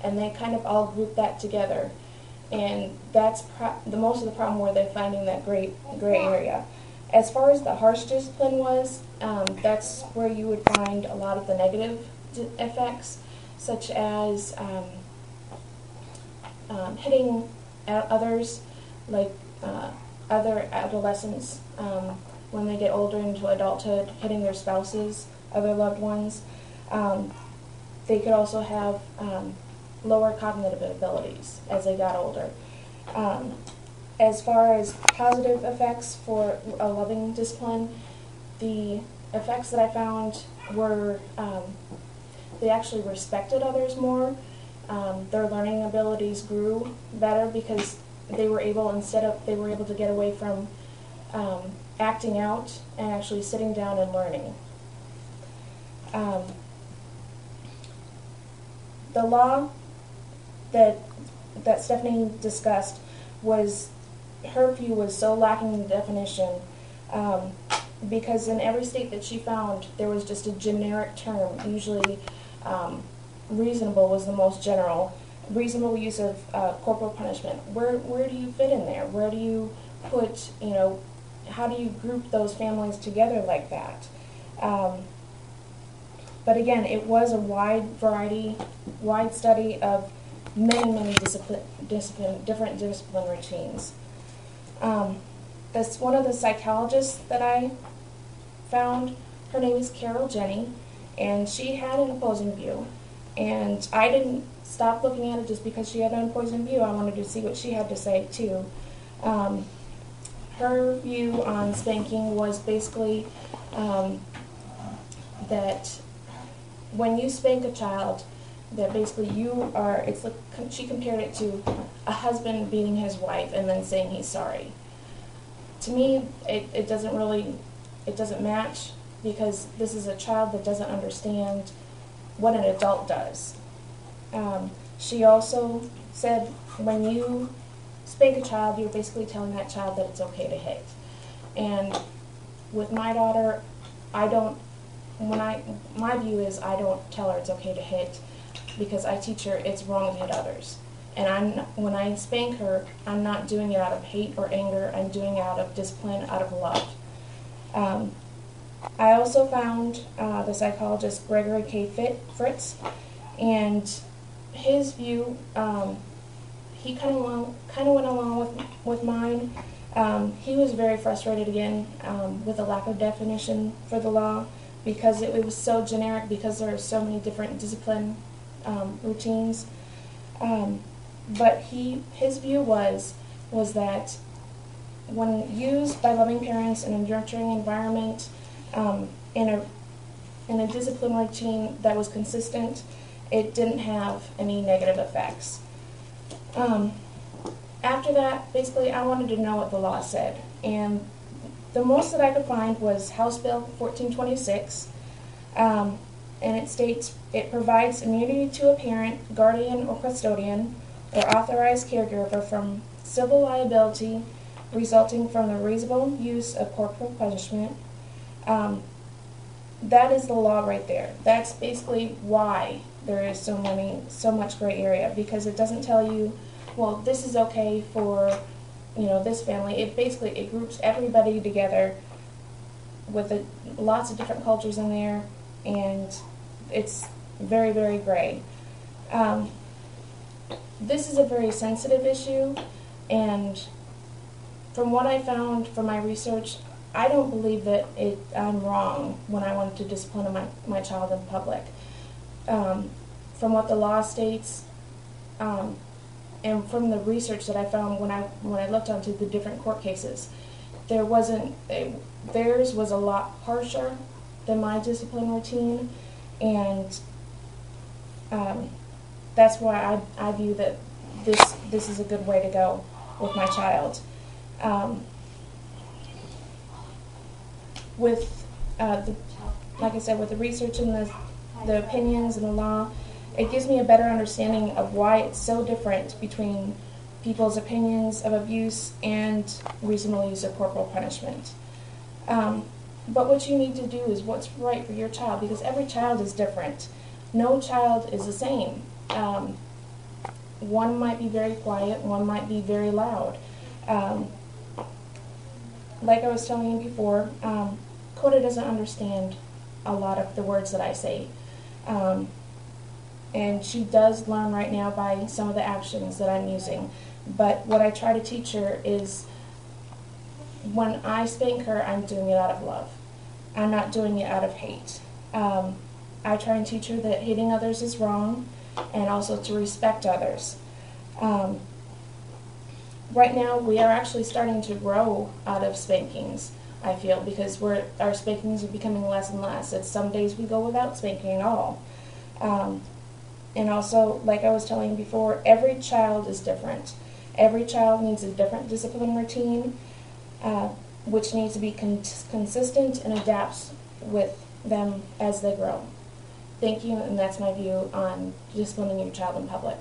and they kind of all group that together. And that's the most of the problem where they're finding that gray area. As far as the harsh discipline was, that's where you would find a lot of the negative effects, such as hitting others, like other adolescents when they get older into adulthood, hitting their spouses, other loved ones. They could also have lower cognitive abilities as they got older. As far as positive effects for a loving discipline, the effects that I found were they actually respected others more. Their learning abilities grew better because they were able to get away from acting out and actually sitting down and learning. The law that Stephanie discussed her view was so lacking in definition because in every state that she found there was just a generic term. Usually reasonable was the most general. Reasonable use of corporal punishment. Where do you fit in there? Where do you put, how do you group those families together like that? But again, it was a wide study of many different discipline routines. That's one of the psychologists that I found. Her name is Carol Jenny, and she had an opposing view. And I didn't stop looking at it just because she had an opposing view. I wanted to see what she had to say too. Her view on spanking was basically that when you spank a child, that basically she compared it to a husband beating his wife and then saying he's sorry. To me, it doesn't match, because this is a child that doesn't understand what an adult does. She also said when you spank a child, you're basically telling that child that it's okay to hit. And with my daughter, my view is I don't tell her it's okay to hit, because I teach her it's wrong to hit others. And when I spank her, I'm not doing it out of hate or anger. I'm doing it out of discipline, out of love. I also found the psychologist Gregory K. Fritz, and his view, he kind of went along with mine. He was very frustrated again with the lack of definition for the law, because it was so generic, because there are so many different discipline routines. But his view was that when used by loving parents in a nurturing environment, in a discipline routine that was consistent, it didn't have any negative effects. After that, basically, I wanted to know what the law said, and the most that I could find was House Bill 1426, and it states it provides immunity to a parent, guardian, or custodian, or authorized caregiver from civil liability resulting from the reasonable use of corporal punishment. That is the law right there. That's basically why there is so much gray area, because it doesn't tell you, well, this is okay for this family. It groups everybody together with lots of different cultures in there, and it's very, very gray. This is a very sensitive issue, and from what I found from my research, I don't believe that I'm wrong when I wanted to discipline my child in public. From what the law states, and from the research that I found when I looked onto the different court cases, theirs was a lot harsher than my discipline routine, and that's why I view that this is a good way to go with my child. Like I said, with the research and the opinions and the law, it gives me a better understanding of why it's so different between people's opinions of abuse and reasonable use of corporal punishment. But what you need to do is what's right for your child, because every child is different. No child is the same. one might be very quiet, one might be very loud. Like I was telling you before, Coda doesn't understand a lot of the words that I say. And she does learn right now by some of the actions that I'm using. But what I try to teach her is when I spank her, I'm doing it out of love. I'm not doing it out of hate. I try and teach her that hitting others is wrong and also to respect others. Right now, we are actually starting to grow out of spankings, I feel, because our spankings are becoming less and less. It's some days we go without spanking at all. And also, like I was telling you before, every child is different. Every child needs a different discipline routine, which needs to be consistent and adapts with them as they grow. Thank you, and that's my view on disciplining your child in public.